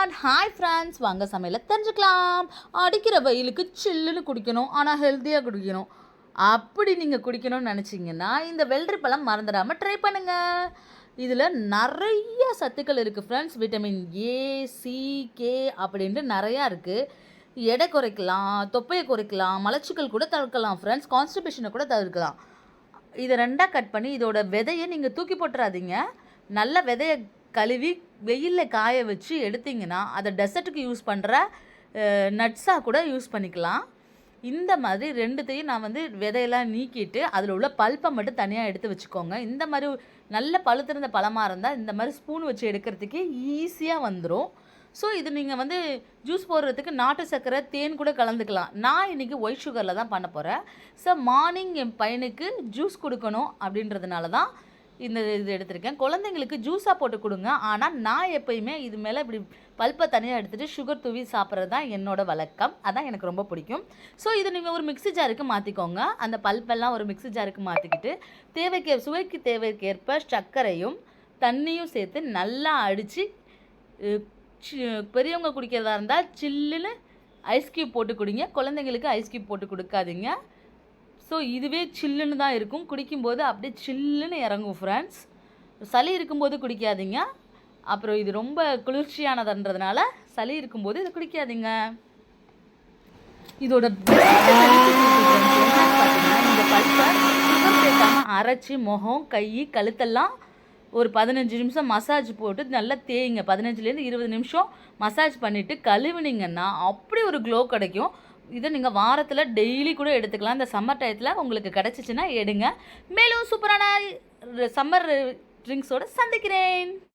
Everyone, hi friends, வாங்க சமையலை தெரிஞ்சுக்கலாம். அடிக்கிற வெயிலுக்கு சில்லுன்னு குடிக்கணும், ஆனால் ஹெல்த்தியாக குடிக்கணும். அப்படி நீங்கள் குடிக்கணும்னு நினச்சிங்கன்னா இந்த வெள்ளரி பழம் மறந்துடாமல் ட்ரை பண்ணுங்கள். இதில் நிறைய சத்துக்கள் இருக்குது friends. Vitamin A, C, K அப்படின்ட்டு நிறையா இருக்குது. எடை குறைக்கலாம், தொப்பையை குறைக்கலாம், மலச்சிக்கல் கூட தவிர்க்கலாம் ஃப்ரெண்ட்ஸ். கான்ஸ்டிபேஷனை கூட தவிர்க்கலாம். இதை ரெண்டாக கட் பண்ணி இதோட விதையை நீங்கள் தூக்கி போட்டுறாதீங்க. நல்ல விதையை கழுவி வெயிலில் காய வச்சு எடுத்திங்கன்னா அதை டெசர்ட்டுக்கு யூஸ் பண்ணுற நட்ஸாக கூட யூஸ் பண்ணிக்கலாம். இந்த மாதிரி ரெண்டுத்தையும் நான் விதையெல்லாம் நீக்கிட்டு அதில் உள்ள பல்ப்பை மட்டும் தனியாக எடுத்து வச்சுக்கோங்க. இந்த மாதிரி நல்ல பழுத்திருந்த பழமாக இருந்தால் இந்த மாதிரி ஸ்பூன் வச்சு எடுக்கிறதுக்கு ஈஸியாக வந்துடும். ஸோ இது நீங்கள் ஜூஸ் போடுறதுக்கு நாட்டு சர்க்கரை, தேன் கூட கலந்துக்கலாம். நான் இன்றைக்கி ஒயிட் சுகரில் தான் பண்ண போகிறேன். ஸோ மார்னிங் என் பையனுக்கு ஜூஸ் கொடுக்கணும் அப்படின்றதுனால தான் இது எடுத்திருக்கேன். குழந்தைங்களுக்கு ஜூஸாக போட்டு கொடுங்க. ஆனால் நான் எப்போயுமே இது மேலே இப்படி பல்ப்பை தனியாக எடுத்துகிட்டு சுகர் தூவி சாப்பிட்றது தான் என்னோடய வழக்கம். அதான் எனக்கு ரொம்ப பிடிக்கும். ஸோ இதை நீங்கள் ஒரு மிக்ஸி ஜாருக்கு மாற்றிக்கோங்க. அந்த பல்ப்பெல்லாம் ஒரு மிக்ஸி ஜாருக்கு மாற்றிக்கிட்டு சுவைக்கு தேவைக்கேற்ப சர்க்கரையும் தண்ணியும் சேர்த்து நல்லா அடித்து, பெரியவங்க குடிக்கிறதா இருந்தால் சில்லுன்னு ஐஸ் க்யூப் போட்டு குடிங்க. குழந்தைங்களுக்கு ஐஸ் க்யூப் போட்டு கொடுக்காதீங்க. ஸோ இதுவே சில்லுன்னு தான் இருக்கும். குடிக்கும்போது அப்படியே சில்லுன்னு இறங்கும் ஃப்ரெண்ட்ஸ். சளி இருக்கும்போது குடிக்காதீங்க. அப்புறம் இது ரொம்ப குளிர்ச்சியானதுன்றதுனால சளி இருக்கும்போது இதை குடிக்காதீங்க. இதோட பார்த்தீங்கன்னா இந்த பல்ப்பை சுகர் சேர்க்காமல் அரைச்சி முகம், கை, கழுத்தெல்லாம் ஒரு 15 நிமிஷம் மசாஜ் போட்டு நல்லா தேய்ங்க. 15லேருந்து 20 நிமிஷம் மசாஜ் பண்ணிவிட்டு கழுவினீங்கன்னா அப்படி ஒரு க்ளோ கிடைக்கும். இதை நீங்கள் வாரத்தில் டெய்லி கூட எடுத்துக்கலாம். இந்த சம்மர் டயத்தில் உங்களுக்கு கிடச்சிச்சின்னா எடுங்க. மேலும் சூப்பரான சம்மர் ட்ரிங்க்ஸோடு சந்திக்கிறேன்.